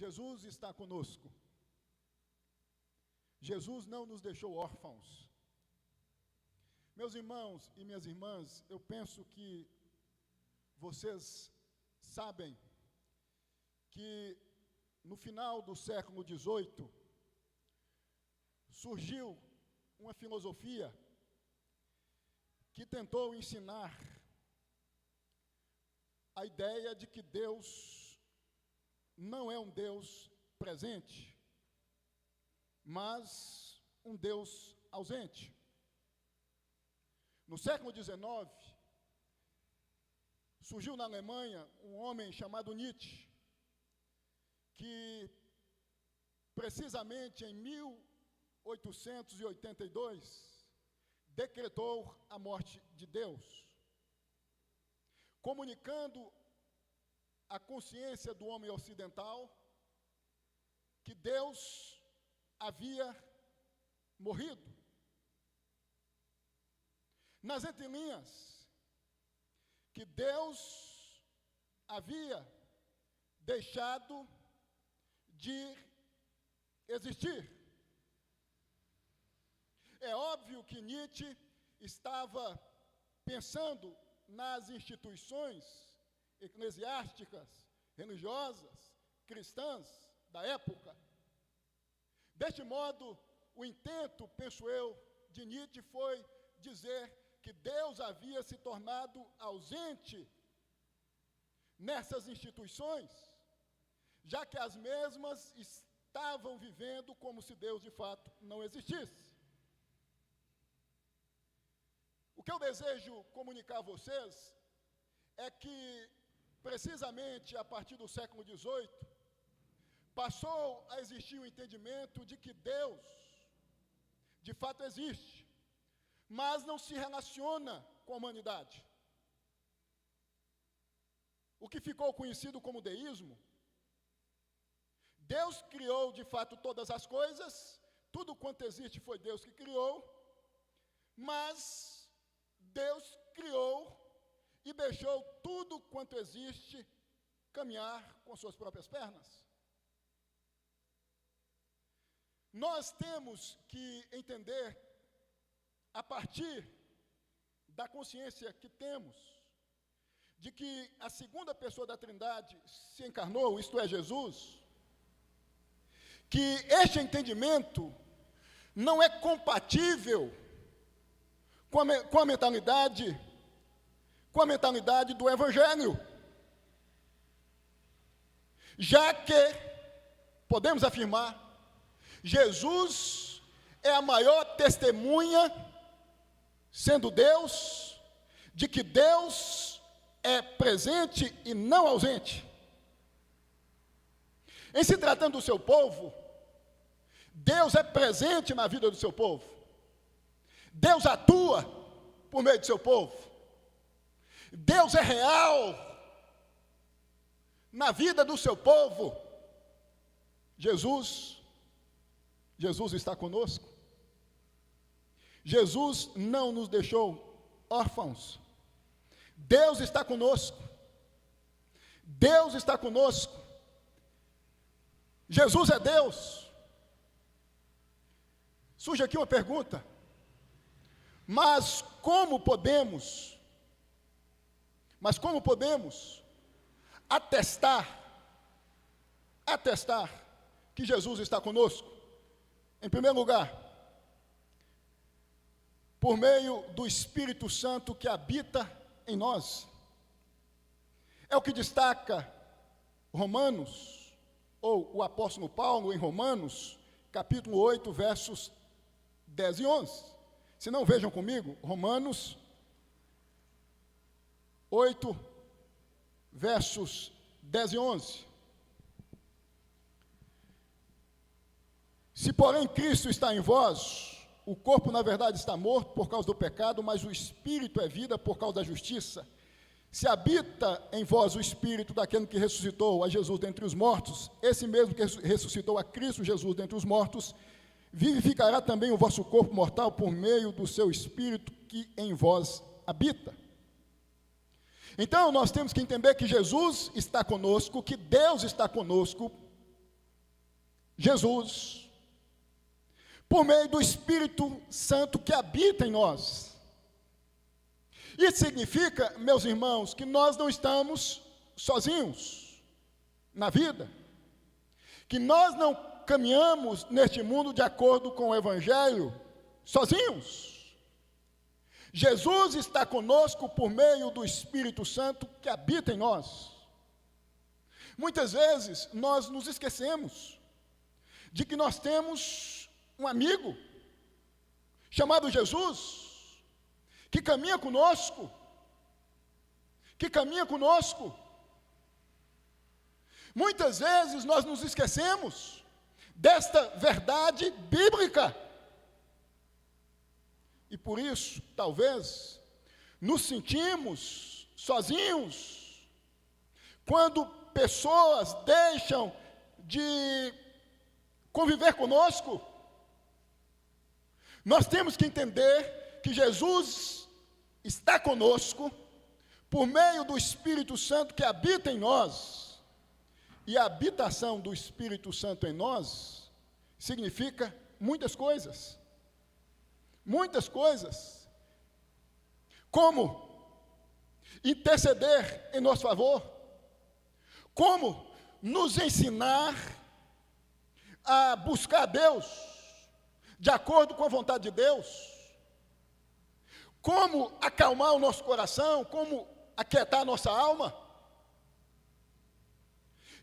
Jesus está conosco. Jesus não nos deixou órfãos. Meus irmãos e minhas irmãs, eu penso que vocês sabem que no final do século XVIII surgiu uma filosofia que tentou ensinar a ideia de que Deus não é um Deus presente, mas um Deus ausente. No século XIX, surgiu na Alemanha um homem chamado Nietzsche, que precisamente em 1882 decretou a morte de Deus, comunicando à consciência do homem ocidental que Deus havia morrido. Nas entrelinhas, que Deus havia deixado de existir. É óbvio que Nietzsche estava pensando nas instituições eclesiásticas, religiosas, cristãs da época. Deste modo, o intento, penso eu, de Nietzsche foi dizer que Deus havia se tornado ausente nessas instituições, já que as mesmas estavam vivendo como se Deus de fato não existisse. O que eu desejo comunicar a vocês é que, precisamente a partir do século XVIII, passou a existir o entendimento de que Deus de fato existe, mas não se relaciona com a humanidade. O que ficou conhecido como deísmo. Deus criou de fato todas as coisas, tudo quanto existe foi Deus que criou, mas Deus criou e deixou tudo quanto existe caminhar com suas próprias pernas. Nós temos que entender, a partir da consciência que temos, de que a segunda pessoa da Trindade se encarnou, isto é, Jesus, que este entendimento não é compatível com a mentalidade do Evangelho, já que, podemos afirmar, Jesus é a maior testemunha, sendo Deus, de que Deus é presente e não ausente. Em se tratando do seu povo, Deus é presente na vida do seu povo. Deus atua por meio do seu povo. Deus é real na vida do seu povo. Jesus está conosco. Jesus não nos deixou órfãos. Deus está conosco. Deus está conosco. Jesus é Deus. Surge aqui uma pergunta. Mas como podemos atestar que Jesus está conosco? Em primeiro lugar, por meio do Espírito Santo que habita em nós. É o que destaca Romanos, ou o apóstolo Paulo em Romanos, capítulo 8, versos 10 e 11. Se não, vejam comigo, Romanos 8, versos 10 e 11. Se, porém, Cristo está em vós, o corpo, na verdade, está morto por causa do pecado, mas o Espírito é vida por causa da justiça. Se habita em vós o Espírito daquele que ressuscitou a Jesus dentre os mortos, esse mesmo que ressuscitou a Cristo Jesus dentre os mortos, vivificará também o vosso corpo mortal por meio do seu Espírito que em vós habita. Então, nós temos que entender que Jesus está conosco, que Deus está conosco, Jesus, por meio do Espírito Santo que habita em nós. Isso significa, meus irmãos, que nós não estamos sozinhos na vida, que nós não caminhamos neste mundo de acordo com o Evangelho sozinhos. Jesus está conosco por meio do Espírito Santo que habita em nós. Muitas vezes nós nos esquecemos de que nós temos um amigo chamado Jesus, que caminha conosco, Muitas vezes nós nos esquecemos desta verdade bíblica. E por isso, talvez, nos sentimos sozinhos, quando pessoas deixam de conviver conosco. Nós temos que entender que Jesus está conosco por meio do Espírito Santo que habita em nós. E a habitação do Espírito Santo em nós significa muitas coisas. Muitas coisas. Como interceder em nosso favor. Como nos ensinar a buscar Deus de acordo com a vontade de Deus. Como acalmar o nosso coração, como aquietar a nossa alma.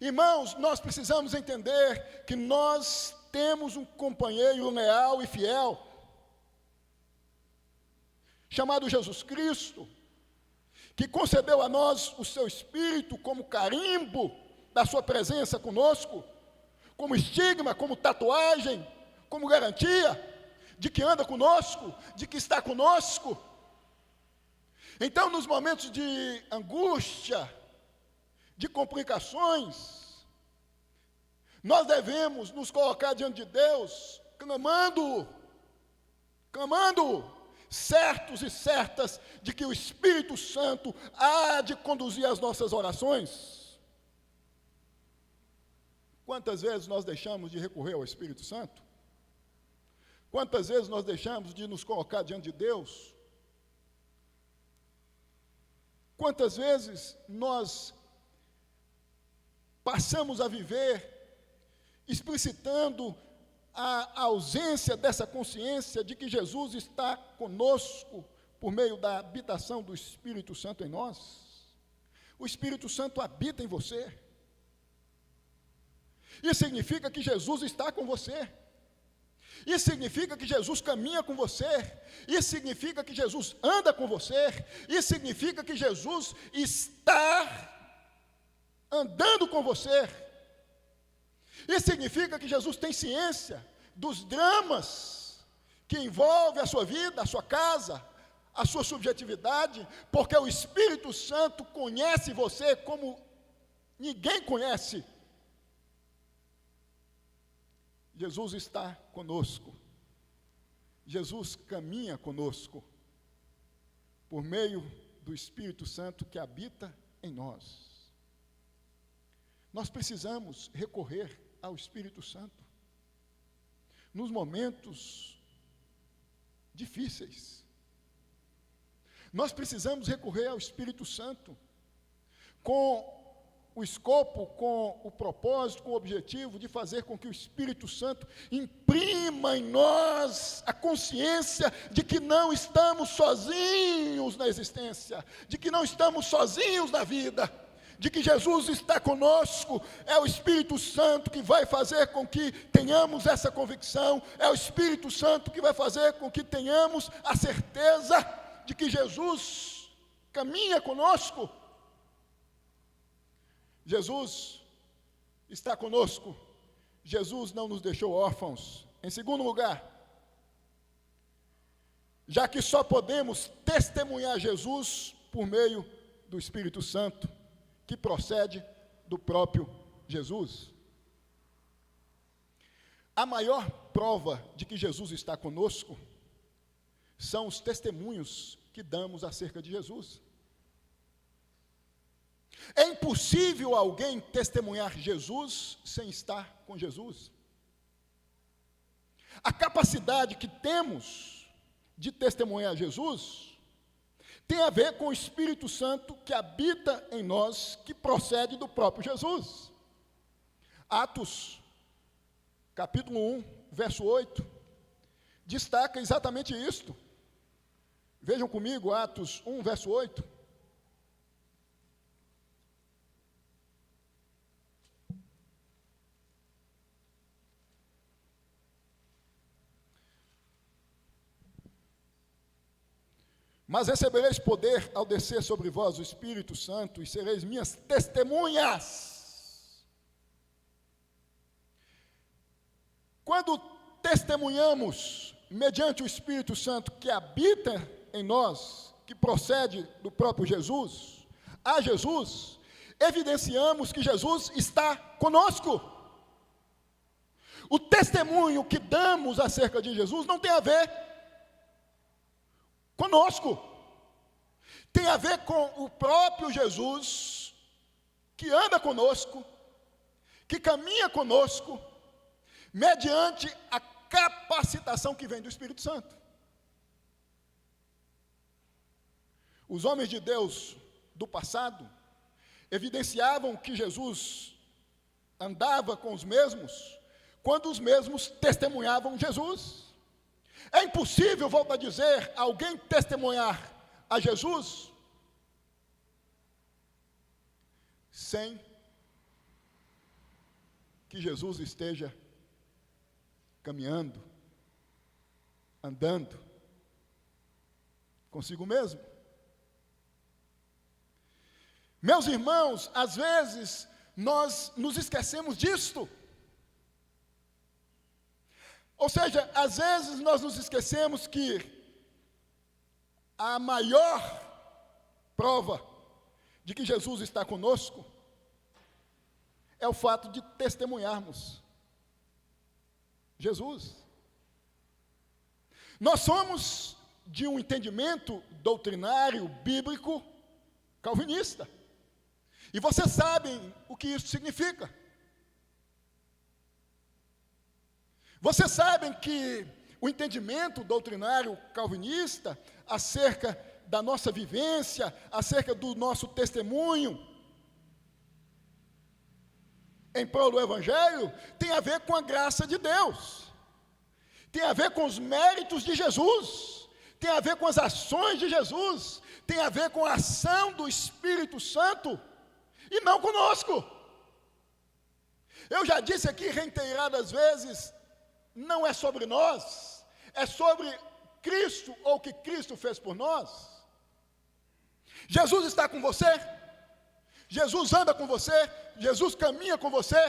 Irmãos, nós precisamos entender que nós temos um companheiro leal e fiel, chamado Jesus Cristo, que concedeu a nós o seu Espírito como carimbo da sua presença conosco, como estigma, como tatuagem, como garantia de que anda conosco, de que está conosco. Então, nos momentos de angústia, de complicações, nós devemos nos colocar diante de Deus, clamando, certos e certas de que o Espírito Santo há de conduzir as nossas orações. Quantas vezes nós deixamos de recorrer ao Espírito Santo? Quantas vezes nós deixamos de nos colocar diante de Deus? Quantas vezes nós passamos a viver explicitando a ausência dessa consciência de que Jesus está conosco por meio da habitação do Espírito Santo em nós? O Espírito Santo habita em você. Isso significa que Jesus está com você. Isso significa que Jesus caminha com você. Isso significa que Jesus anda com você. Isso significa que Jesus está andando com você. Isso significa que Jesus tem ciência dos dramas que envolvem a sua vida, a sua casa, a sua subjetividade, porque o Espírito Santo conhece você como ninguém conhece. Jesus está conosco. Jesus caminha conosco por meio do Espírito Santo que habita em nós. Nós precisamos recorrer ao Espírito Santo nos momentos difíceis. Nós precisamos recorrer ao Espírito Santo com o escopo, com o propósito, com o objetivo de fazer com que o Espírito Santo imprima em nós a consciência de que não estamos sozinhos na existência, de que não estamos sozinhos na vida, de que Jesus está conosco. É o Espírito Santo que vai fazer com que tenhamos essa convicção, é o Espírito Santo que vai fazer com que tenhamos a certeza de que Jesus caminha conosco. Jesus está conosco. Jesus não nos deixou órfãos. Em segundo lugar, já que só podemos testemunhar Jesus por meio do Espírito Santo, que procede do próprio Jesus. A maior prova de que Jesus está conosco são os testemunhos que damos acerca de Jesus. É impossível alguém testemunhar Jesus sem estar com Jesus. A capacidade que temos de testemunhar Jesus tem a ver com o Espírito Santo que habita em nós, que procede do próprio Jesus. Atos, capítulo 1, verso 8, destaca exatamente isto. Vejam comigo, Atos 1, verso 8. Mas recebereis poder ao descer sobre vós o Espírito Santo, e sereis minhas testemunhas. Quando testemunhamos mediante o Espírito Santo que habita em nós, que procede do próprio Jesus, a Jesus, evidenciamos que Jesus está conosco. O testemunho que damos acerca de Jesus não tem a ver conosco, tem a ver com o próprio Jesus, que anda conosco, que caminha conosco, mediante a capacitação que vem do Espírito Santo. Os homens de Deus do passado evidenciavam que Jesus andava com os mesmos, quando os mesmos testemunhavam Jesus. É impossível, volto a dizer, alguém testemunhar a Jesus sem que Jesus esteja caminhando, andando consigo mesmo. Meus irmãos, às vezes nós nos esquecemos disto. Ou seja, às vezes nós nos esquecemos que a maior prova de que Jesus está conosco é o fato de testemunharmos Jesus. Nós somos de um entendimento doutrinário, bíblico, calvinista. E vocês sabem o que isso significa. Vocês sabem que o entendimento doutrinário calvinista acerca da nossa vivência, acerca do nosso testemunho em prol do Evangelho, tem a ver com a graça de Deus, tem a ver com os méritos de Jesus, tem a ver com as ações de Jesus, tem a ver com a ação do Espírito Santo, e não conosco. Eu já disse aqui reiteradas vezes, não é sobre nós, é sobre Cristo, ou o que Cristo fez por nós. Jesus está com você, Jesus anda com você, Jesus caminha com você.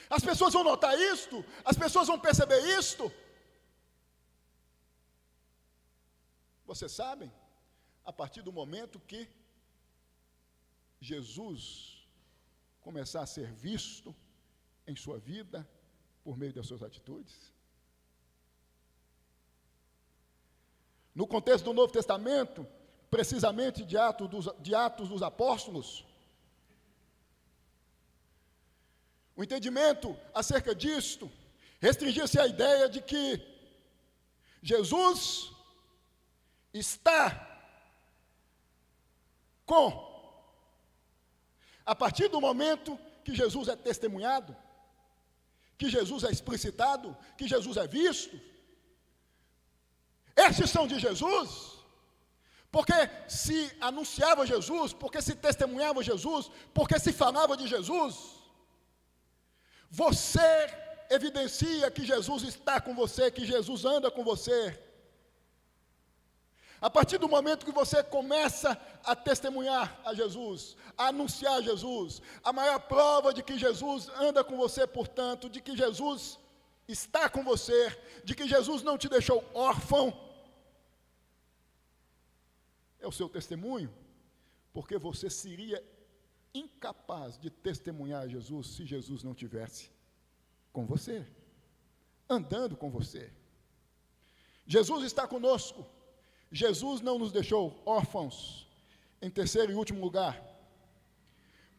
As pessoas vão notar isto, as pessoas vão perceber isto. Vocês sabem, a partir do momento que Jesus começar a ser visto em sua vida, por meio das suas atitudes. No contexto do Novo Testamento, precisamente de Atos dos Apóstolos, o entendimento acerca disto restringia-se à ideia de que Jesus está a partir do momento que Jesus é testemunhado, que Jesus é explicitado, que Jesus é visto. Estes são de Jesus, porque se anunciava Jesus, porque se testemunhava Jesus, porque se falava de Jesus. Você evidencia que Jesus está com você, que Jesus anda com você. A partir do momento que você começa a testemunhar a Jesus, a anunciar Jesus, a maior prova de que Jesus anda com você, portanto, de que Jesus está com você, de que Jesus não te deixou órfão, é o seu testemunho, porque você seria incapaz de testemunhar a Jesus se Jesus não tivesse com você, andando com você. Jesus está conosco. Jesus não nos deixou órfãos. Em terceiro e último lugar,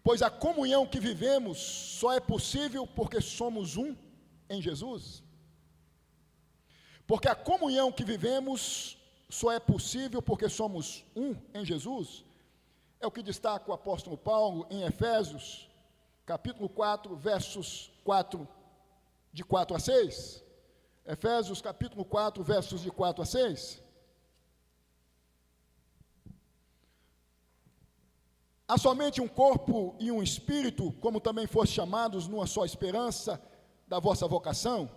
pois a comunhão que vivemos só é possível porque somos um em Jesus? Porque a comunhão que vivemos só é possível porque somos um em Jesus. É o que destaca o apóstolo Paulo em Efésios, capítulo 4, versos 4, de 4 a 6. Efésios, capítulo 4, versos de 4 a 6. Há somente um corpo e um espírito, como também foste chamados numa só esperança da vossa vocação.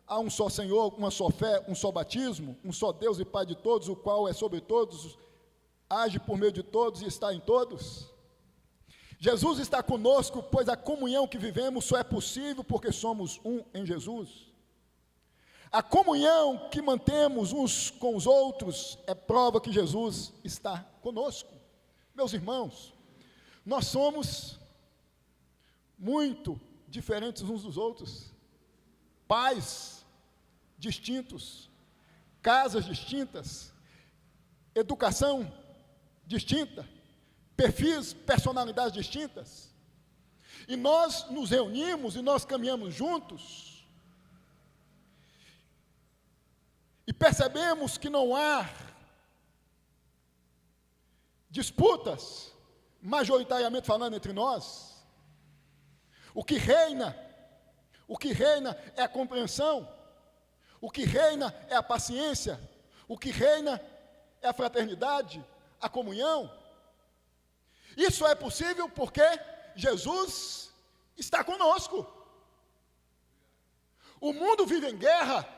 Há um só Senhor, uma só fé, um só batismo, um só Deus e Pai de todos, o qual é sobre todos, age por meio de todos e está em todos. Jesus está conosco, pois a comunhão que vivemos só é possível porque somos um em Jesus. A comunhão que mantemos uns com os outros é prova que Jesus está conosco. Meus irmãos, nós somos muito diferentes uns dos outros. Pais distintos, casas distintas, educação distinta, perfis, personalidades distintas. E nós nos reunimos e nós caminhamos juntos. E percebemos que não há disputas, majoritariamente falando, entre nós. O que reina é a compreensão, o que reina é a paciência, o que reina é a fraternidade, a comunhão. Isso é possível porque Jesus está conosco. O mundo vive em guerra,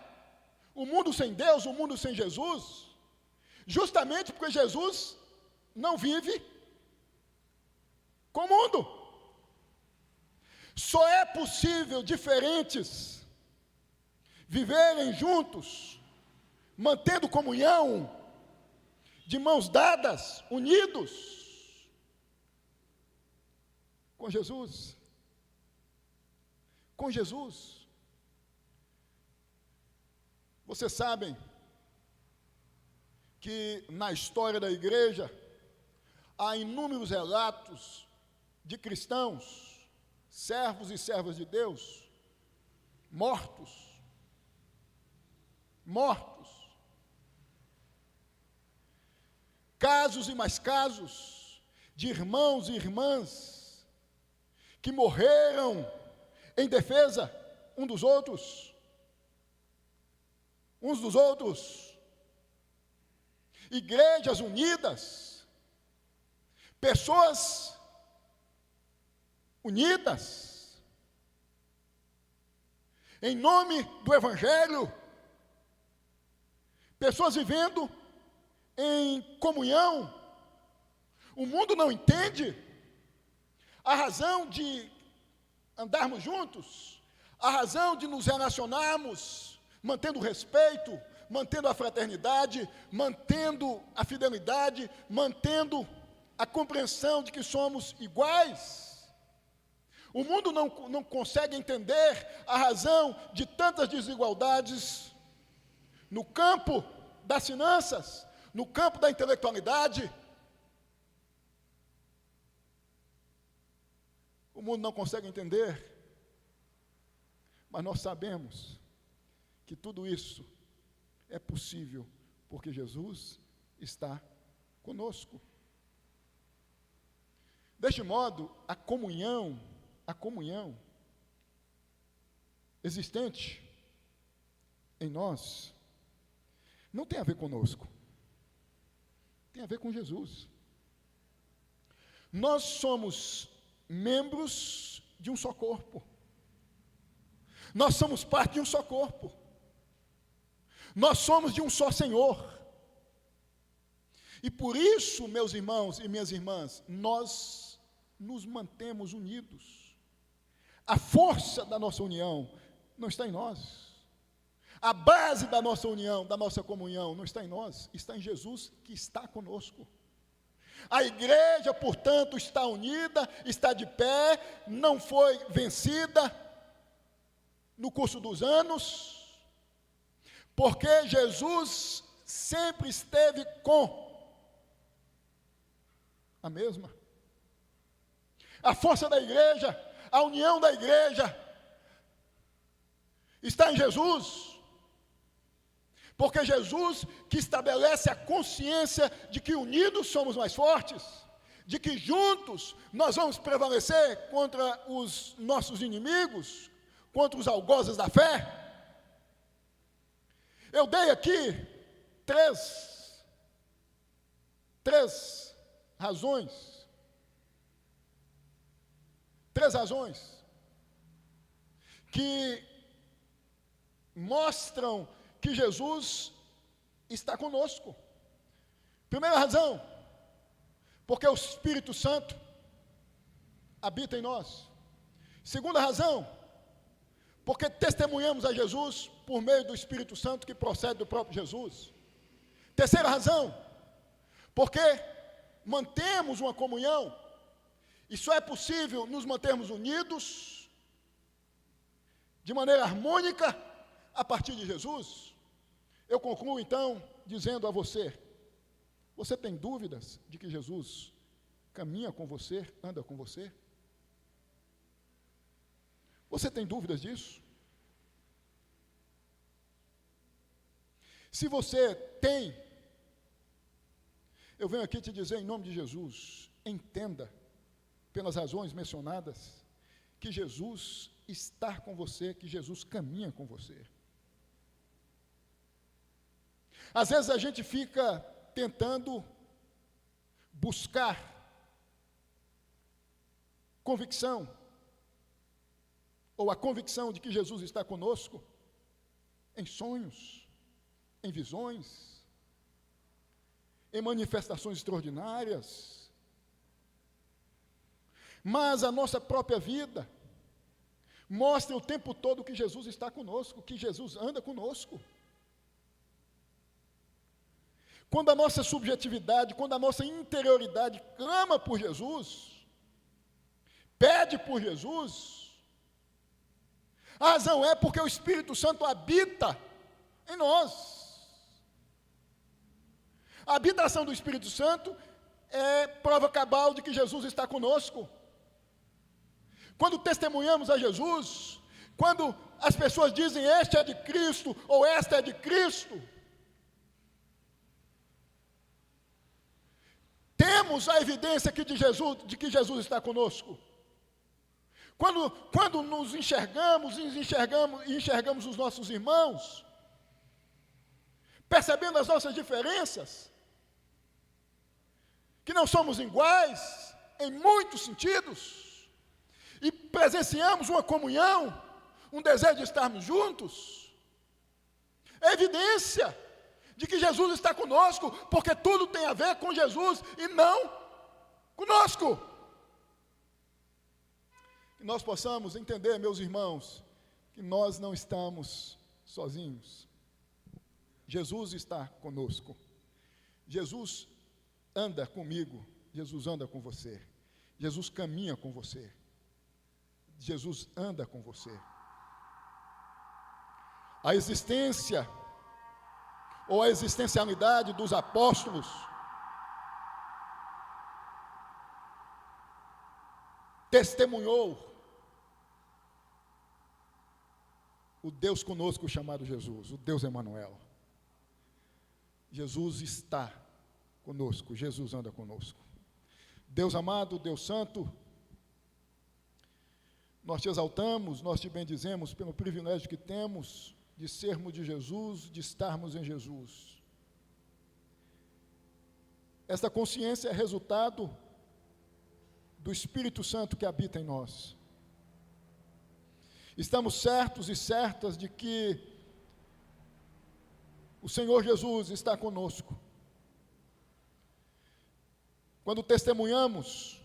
o mundo sem Deus, o mundo sem Jesus, justamente porque Jesus não vive com o mundo. Só é possível diferentes viverem juntos, mantendo comunhão, de mãos dadas, unidos com Jesus. Com Jesus. Vocês sabem que na história da igreja há inúmeros relatos de cristãos, servos e servas de Deus, mortos. Casos e mais casos de irmãos e irmãs que morreram em defesa uns dos outros. Igrejas unidas, pessoas unidas, em nome do Evangelho, pessoas vivendo em comunhão. O mundo não entende a razão de andarmos juntos, a razão de nos relacionarmos, mantendo o respeito, mantendo a fraternidade, mantendo a fidelidade, mantendo a compreensão de que somos iguais. O mundo não consegue entender a razão de tantas desigualdades no campo das finanças, no campo da intelectualidade. O mundo não consegue entender, mas nós sabemos que tudo isso é possível porque Jesus está conosco. Deste modo, a comunhão existente em nós não tem a ver conosco, tem a ver com Jesus. Nós somos membros de um só corpo. Nós somos parte de um só corpo. Nós somos de um só Senhor. E por isso, meus irmãos e minhas irmãs, nós nos mantemos unidos. A força da nossa união não está em nós. A base da nossa união, da nossa comunhão, não está em nós, está em Jesus que está conosco. A igreja, portanto, está unida, está de pé, não foi vencida no curso dos anos, porque Jesus sempre esteve com a mesma. A força da igreja, a união da igreja, está em Jesus. Porque Jesus que estabelece a consciência de que unidos somos mais fortes, de que juntos nós vamos prevalecer contra os nossos inimigos, contra os algozes da fé. Eu dei aqui três razões. Três razões que mostram que Jesus está conosco. Primeira razão, porque o Espírito Santo habita em nós. Segunda razão, porque testemunhamos a Jesus por meio do Espírito Santo que procede do próprio Jesus. Terceira razão, porque mantemos uma comunhão, e só é possível nos mantermos unidos de maneira harmônica a partir de Jesus. Eu concluo então dizendo a você: você tem dúvidas de que Jesus caminha com você, anda com você? Você tem dúvidas disso? Se você tem, eu venho aqui te dizer em nome de Jesus, entenda, pelas razões mencionadas, que Jesus está com você, que Jesus caminha com você. Às vezes a gente fica tentando buscar convicção, ou a convicção de que Jesus está conosco, em sonhos, em visões, em manifestações extraordinárias, mas a nossa própria vida mostra o tempo todo que Jesus está conosco, que Jesus anda conosco. Quando a nossa subjetividade, quando a nossa interioridade clama por Jesus, pede por Jesus, a razão é porque o Espírito Santo habita em nós. A habitação do Espírito Santo é prova cabal de que Jesus está conosco. Quando testemunhamos a Jesus, quando as pessoas dizem este é de Cristo ou esta é de Cristo, temos a evidência de que Jesus está conosco. Quando nos enxergamos os nossos irmãos, percebendo as nossas diferenças, que não somos iguais em muitos sentidos, e presenciamos uma comunhão, um desejo de estarmos juntos, é evidência de que Jesus está conosco, porque tudo tem a ver com Jesus e não conosco. Que nós possamos entender, meus irmãos, que nós não estamos sozinhos. Jesus está conosco. Jesus anda comigo, Jesus anda com você. Jesus caminha com você. Jesus anda com você. A existência ou a existencialidade dos apóstolos testemunhou o Deus conosco chamado Jesus, o Deus Emanuel. Jesus está conosco, Jesus anda conosco. Deus amado, Deus santo, nós te exaltamos, nós te bendizemos pelo privilégio que temos de sermos de Jesus, de estarmos em Jesus. Esta consciência é resultado do Espírito Santo que habita em nós. Estamos certos e certas de que o Senhor Jesus está conosco. Quando testemunhamos,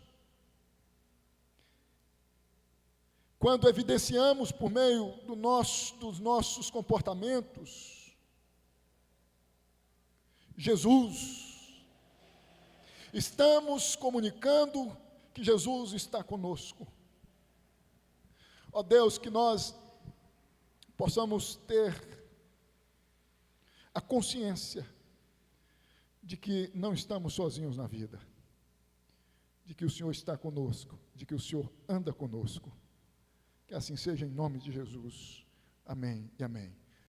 quando evidenciamos por meio dos nossos comportamentos, Jesus, estamos comunicando que Jesus está conosco. Ó Deus, que nós possamos ter a consciência de que não estamos sozinhos na vida, de que o Senhor está conosco, de que o Senhor anda conosco. Que assim seja em nome de Jesus. Amém e amém.